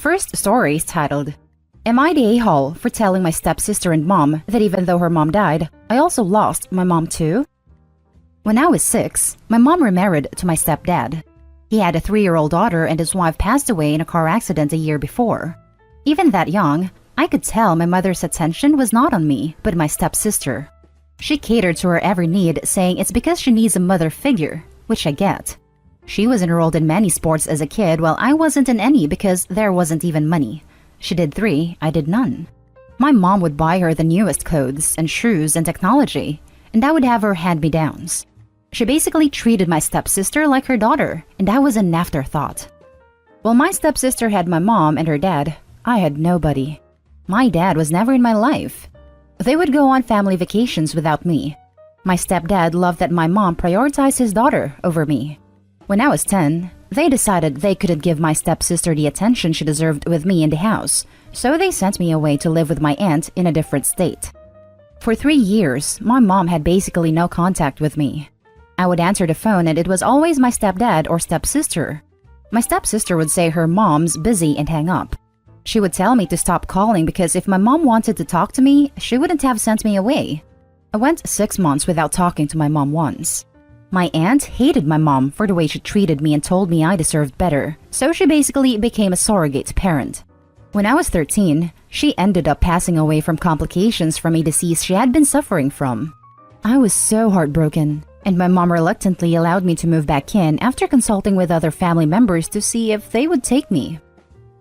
First story is titled, Am I the a-hole for telling my stepsister and mom that even though her mom died, I also lost my mom too? When I was 6, my mom remarried to my stepdad. He had a 3-year-old daughter and his wife passed away in a car accident a year before. Even that young, I could tell my mother's attention was not on me, but my stepsister. She catered to her every need, saying it's because she needs a mother figure, which I get. She was enrolled in many sports as a kid while I wasn't in any because there wasn't even money. She did 3, I did none. My mom would buy her the newest clothes and shoes and technology, and I would have her hand-me-downs. She basically treated my stepsister like her daughter, and I was an afterthought. While my stepsister had my mom and her dad, I had nobody. My dad was never in my life. They would go on family vacations without me. My stepdad loved that my mom prioritized his daughter over me. When I was 10, they decided they couldn't give my stepsister the attention she deserved with me in the house, so they sent me away to live with my aunt in a different state. For 3 years, my mom had basically no contact with me. I would answer the phone and it was always my stepdad or stepsister. My stepsister would say her mom's busy and hang up. She would tell me to stop calling because if my mom wanted to talk to me, she wouldn't have sent me away. I went 6 months without talking to my mom once. My aunt hated my mom for the way she treated me and told me I deserved better, so she basically became a surrogate parent. When I was 13, she ended up passing away from complications from a disease she had been suffering from. I was so heartbroken, and my mom reluctantly allowed me to move back in after consulting with other family members to see if they would take me.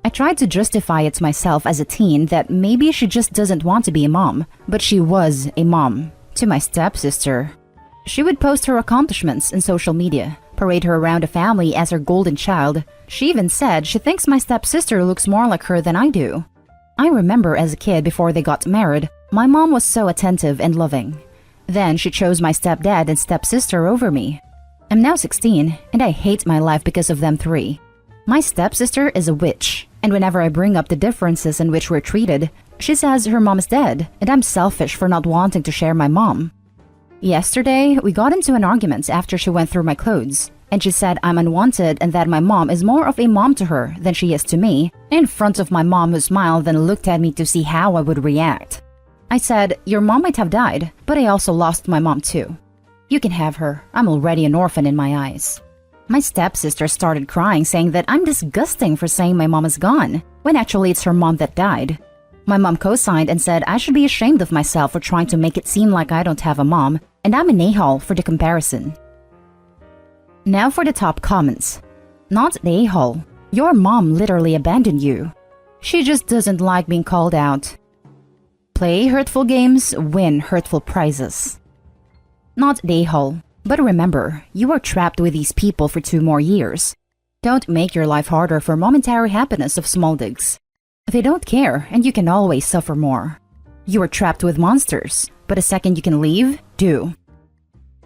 I tried to justify it to myself as a teen that maybe she just doesn't want to be a mom, but she was a mom to my stepsister. She would post her accomplishments in social media, parade her around the family as her golden child. She even said she thinks my stepsister looks more like her than I do. I remember as a kid before they got married, my mom was so attentive and loving. Then she chose my stepdad and stepsister over me. I'm now 16 and I hate my life because of them 3. My stepsister is a witch, and whenever I bring up the differences in which we're treated, she says her mom is dead and I'm selfish for not wanting to share my mom. Yesterday, we got into an argument after she went through my clothes, and she said I'm unwanted and that my mom is more of a mom to her than she is to me, in front of my mom who smiled and looked at me to see how I would react. I said, your mom might have died, but I also lost my mom too. You can have her, I'm already an orphan in my eyes. My stepsister started crying, saying that I'm disgusting for saying my mom is gone, when actually it's her mom that died. My mom co-signed and said I should be ashamed of myself for trying to make it seem like I don't have a mom, and I'm an a-hole for the comparison. Now for the top comments. Not the a-hole. Your mom literally abandoned you. She just doesn't like being called out. Play hurtful games, win hurtful prizes. Not the a-hole. But remember, you are trapped with these people for 2 more years. Don't make your life harder for momentary happiness of small digs. They don't care, and you can always suffer more. You are trapped with monsters, but the second you can leave, do.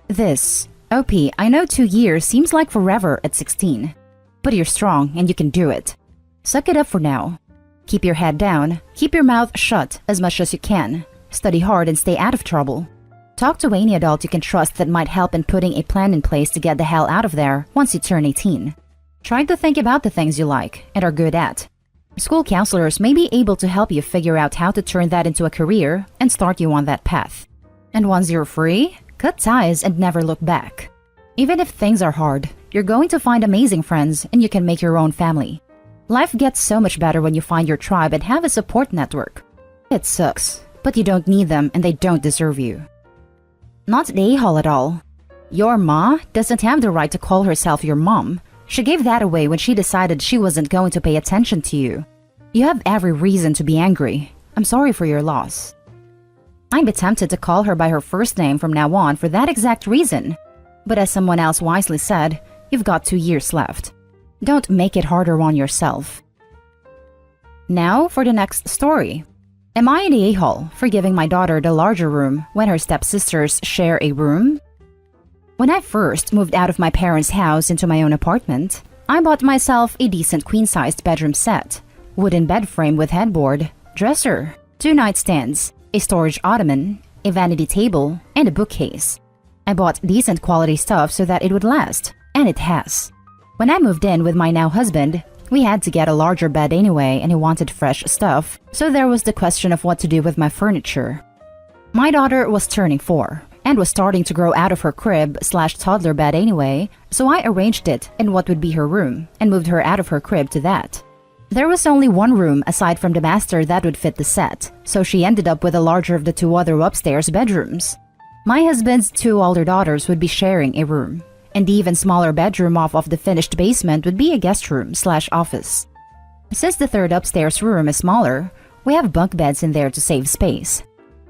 This, OP, I know 2 years seems like forever at 16. But you're strong and you can do it. Suck it up for now. Keep your head down, keep your mouth shut as much as you can. Study hard and stay out of trouble. Talk to any adult you can trust that might help in putting a plan in place to get the hell out of there once you turn 18. Try to think about the things you like and are good at. School counselors may be able to help you figure out how to turn that into a career and start you on that path. And once you're free, cut ties and never look back. Even if things are hard, you're going to find amazing friends and you can make your own family. Life gets so much better when you find your tribe and have a support network. It sucks, but you don't need them and they don't deserve you. Not the a-hole at all. Your ma doesn't have the right to call herself your mom. She gave that away when she decided she wasn't going to pay attention to you. You have every reason to be angry. I'm sorry for your loss. I'd be tempted to call her by her first name from now on for that exact reason. But as someone else wisely said, you've got 2 years left. Don't make it harder on yourself. Now for the next story. Am I the a-hole for giving my daughter the larger room when her stepsisters share a room? When I first moved out of my parents' house into my own apartment, I bought myself a decent queen-sized bedroom set, wooden bed frame with headboard, dresser, 2 nightstands, a storage ottoman, a vanity table, and a bookcase. I bought decent quality stuff so that it would last, and it has. When I moved in with my now husband, We had to get a larger bed anyway, and he wanted fresh stuff, so there was the question of what to do with my furniture. My daughter was turning 4 and was starting to grow out of her crib/toddler bed anyway, so I arranged it in what would be her room and moved her out of her crib to that. There was only one room aside from the master that would fit the set, so she ended up with the larger of the 2 other upstairs bedrooms. My husband's 2 older daughters would be sharing a room, and the even smaller bedroom off of the finished basement would be a guest room/office. Since the 3rd upstairs room is smaller, we have bunk beds in there to save space.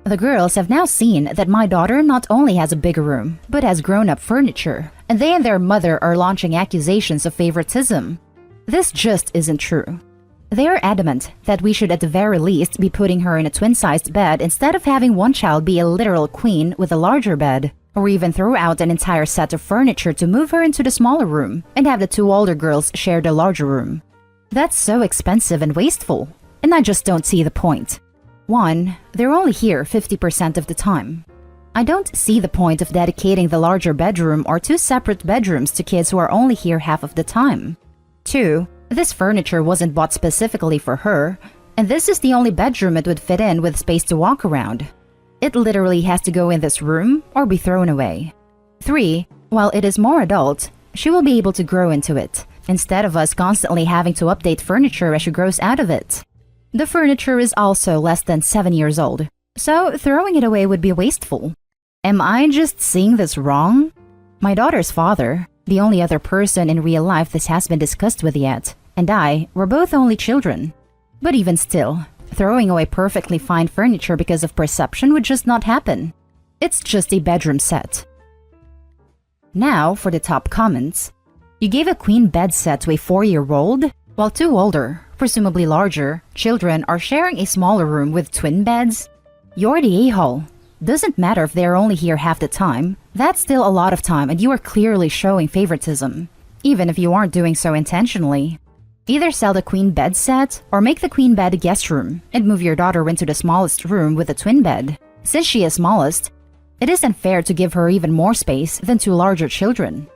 The girls have now seen that my daughter not only has a bigger room, but has grown-up furniture, and they and their mother are launching accusations of favoritism. This just isn't true. They are adamant that we should at the very least be putting her in a twin-sized bed instead of having one child be a literal queen with a larger bed, or even throw out an entire set of furniture to move her into the smaller room and have the 2 older girls share the larger room. That's so expensive and wasteful, and I just don't see the point. 1, they're only here 50% of the time. I don't see the point of dedicating the larger bedroom or 2 separate bedrooms to kids who are only here half of the time. 2, this furniture wasn't bought specifically for her, and this is the only bedroom it would fit in with space to walk around. It literally has to go in this room or be thrown away. 3, while it is more adult, she will be able to grow into it, instead of us constantly having to update furniture as she grows out of it. The furniture is also less than 7 years old, so throwing it away would be wasteful. Am I just seeing this wrong? My daughter's father, the only other person in real life this has been discussed with yet, and I were both only children. But even still, throwing away perfectly fine furniture because of perception would just not happen. It's just a bedroom set. Now for the top comments. You gave a queen bed set to a 4-year-old, while 2 older, presumably larger, children are sharing a smaller room with twin beds? You're the a-hole. Doesn't matter if they're only here half the time, that's still a lot of time and you are clearly showing favoritism, even if you aren't doing so intentionally. Either sell the queen bed set or make the queen bed a guest room and move your daughter into the smallest room with a twin bed. Since she is smallest, it isn't fair to give her even more space than 2 larger children.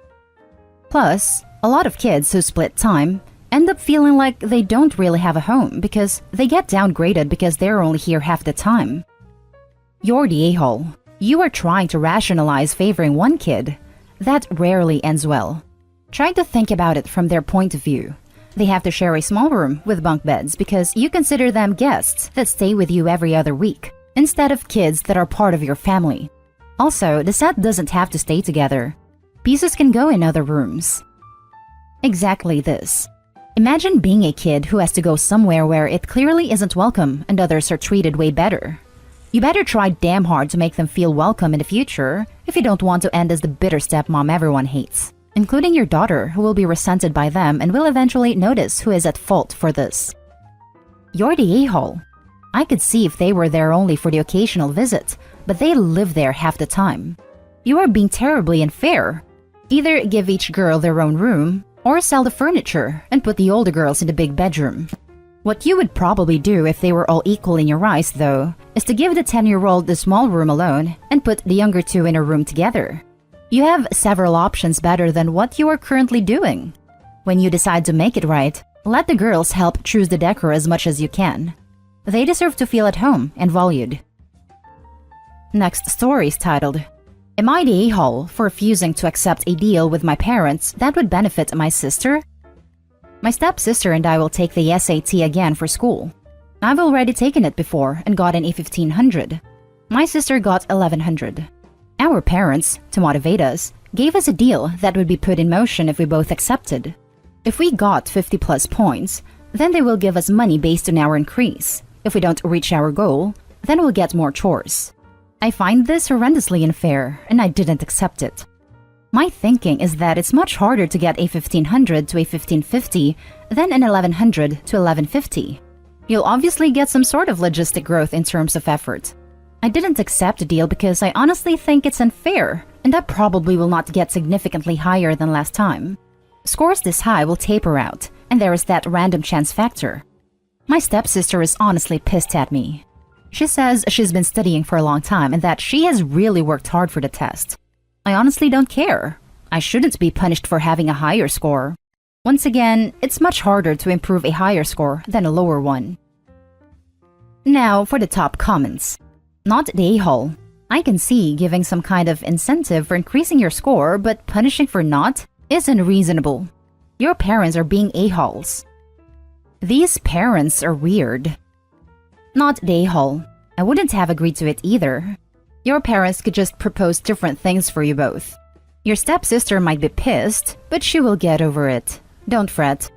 Plus, a lot of kids who split time end up feeling like they don't really have a home because they get downgraded because they're only here half the time. You're the a-hole. You are trying to rationalize favoring one kid. That rarely ends well. Try to think about it from their point of view. They have to share a small room with bunk beds because you consider them guests that stay with you every other week, instead of kids that are part of your family. Also, the set doesn't have to stay together. Pieces can go in other rooms. Exactly this. Imagine being a kid who has to go somewhere where it clearly isn't welcome and others are treated way better. You better try damn hard to make them feel welcome in the future if you don't want to end as the bitter stepmom everyone hates, including your daughter who will be resented by them and will eventually notice who is at fault for this. You're the a-hole. I could see if they were there only for the occasional visit, but they live there half the time. You are being terribly unfair. Either give each girl their own room, or sell the furniture and put the older girls in the big bedroom. What you would probably do if they were all equal in your eyes, though, is to give the 10-year-old the small room alone and put the younger 2 in a room together. You have several options better than what you are currently doing. When you decide to make it right, let the girls help choose the decor as much as you can. They deserve to feel at home and valued. Next story is titled, Am I the a-hole for refusing to accept a deal with my parents that would benefit my sister? My stepsister and I will take the SAT again for school. I've already taken it before and gotten a 1500. My sister got 1100. Our parents, to motivate us, gave us a deal that would be put in motion if we both accepted. If we got 50 plus points, then they will give us money based on our increase. If we don't reach our goal, then we'll get more chores. I find this horrendously unfair, and I didn't accept it. My thinking is that it's much harder to get a 1500 to a 1550 than an 1100 to 1150. You'll obviously get some sort of logistic growth in terms of effort. I didn't accept the deal because I honestly think it's unfair, and I probably will not get significantly higher than last time. Scores this high will taper out, and there is that random chance factor. My stepsister is honestly pissed at me. She says she's been studying for a long time and that she has really worked hard for the test. I honestly don't care. I shouldn't be punished for having a higher score. Once again, it's much harder to improve a higher score than a lower one. Now for the top comments. Not the a-hole. I can see giving some kind of incentive for increasing your score, but punishing for not is unreasonable. Your parents are being a-holes. These parents are weird. Not the a-hole. I wouldn't have agreed to it either. Your parents could just propose different things for you both. Your stepsister might be pissed, but she will get over it. Don't fret.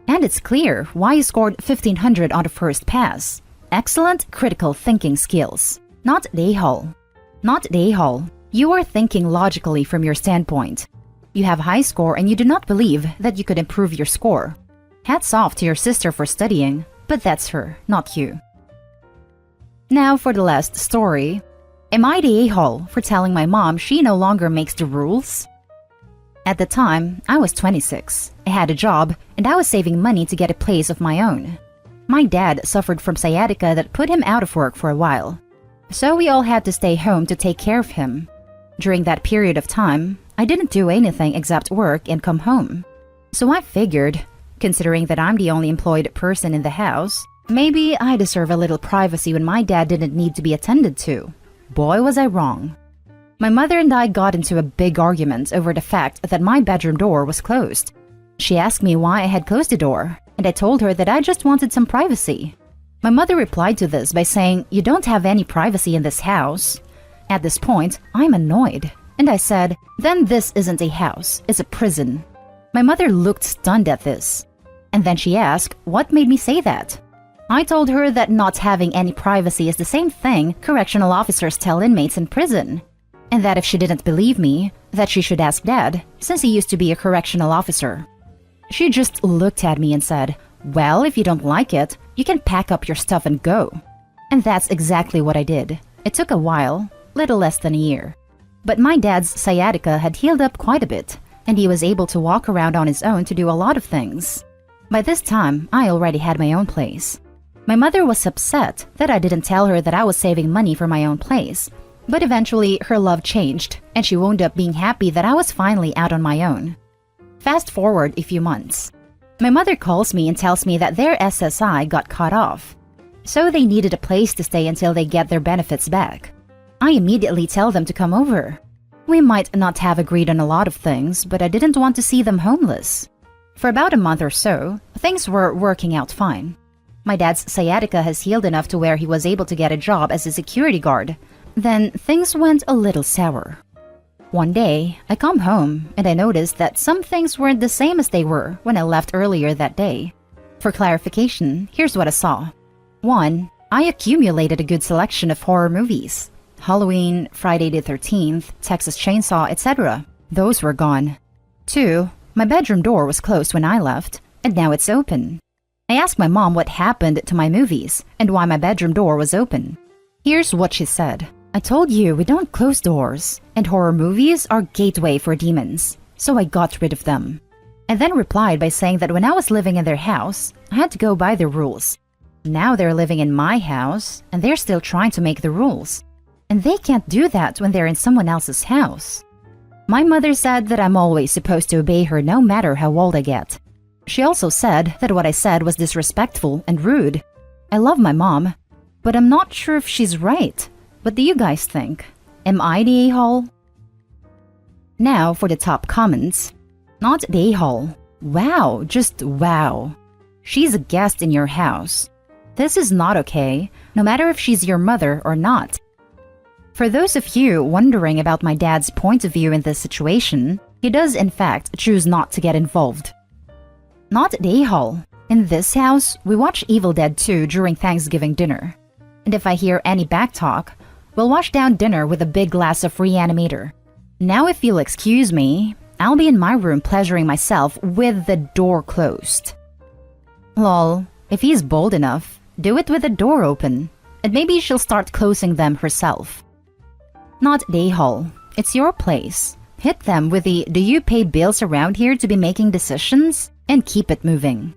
And it's clear why you scored 1500 on the first pass. Excellent critical thinking skills. Not the a-hole. Not the a-hole. You are thinking logically from your standpoint. You have high score and you do not believe that you could improve your score. Hats off to your sister for studying, but that's her, not you. Now for the last story. Am I the a-hole for telling my mom she no longer makes the rules? At the time, I was 26. I had a job, and I was saving money to get a place of my own. My dad suffered from sciatica that put him out of work for a while. So we all had to stay home to take care of him. During that period of time, I didn't do anything except work and come home. So I figured, considering that I'm the only employed person in the house, maybe I deserve a little privacy when my dad didn't need to be attended to. Boy, was I wrong. My mother and I got into a big argument over the fact that my bedroom door was closed. She asked me why I had closed the door, and I told her that I just wanted some privacy. My mother replied to this by saying, "You don't have any privacy in this house." At this point, I'm annoyed, and I said, "Then this isn't a house, it's a prison." My mother looked stunned at this, and then she asked what made me say that. I told her that not having any privacy is the same thing correctional officers tell inmates in prison, and that if she didn't believe me, that she should ask Dad, since he used to be a correctional officer. She just looked at me and said, "Well, if you don't like it, you can pack up your stuff and go." And that's exactly what I did. It took a while, little less than a year. But my dad's sciatica had healed up quite a bit, and he was able to walk around on his own to do a lot of things. By this time, I already had my own place. My mother was upset that I didn't tell her that I was saving money for my own place, but eventually her love changed, and she wound up being happy that I was finally out on my own. Fast forward a few months. My mother calls me and tells me that their SSI got cut off, so they needed a place to stay until they get their benefits back. I immediately tell them to come over. We might not have agreed on a lot of things, but I didn't want to see them homeless. For about a month or so, things were working out fine. My dad's sciatica has healed enough to where he was able to get a job as a security guard. Then things went a little sour. One day, I come home and I noticed that some things weren't the same as they were when I left earlier that day. For clarification, here's what I saw. 1. I accumulated a good selection of horror movies. Halloween, Friday the 13th, Texas Chainsaw, etc. Those were gone. 2. My bedroom door was closed when I left, and now it's open. I asked my mom what happened to my movies and why my bedroom door was open. Here's what she said. "I told you we don't close doors, and horror movies are gateway for demons, so I got rid of them." And then replied by saying that when I was living in their house, I had to go by their rules. Now they're living in my house, and they're still trying to make the rules. And they can't do that when they're in someone else's house. My mother said that I'm always supposed to obey her no matter how old I get. She also said that what I said was disrespectful and rude. I love my mom, but I'm not sure if she's right. What do you guys think? Am I the a-hole? Now for the top comments. Not the a-hole. Wow, just wow. She's a guest in your house. This is not okay, no matter if she's your mother or not. For those of you wondering about my dad's point of view in this situation, he does in fact choose not to get involved. Not the a-hole. In this house, we watch Evil Dead 2 during Thanksgiving dinner. And if I hear any backtalk, we'll wash down dinner with a big glass of Reanimator. Now if you'll excuse me, I'll be in my room pleasuring myself with the door closed. Lol, if he's bold enough, do it with the door open, and maybe she'll start closing them herself. Not the a-hole. It's your place. Hit them with the "do you pay bills around here to be making decisions?" and keep it moving.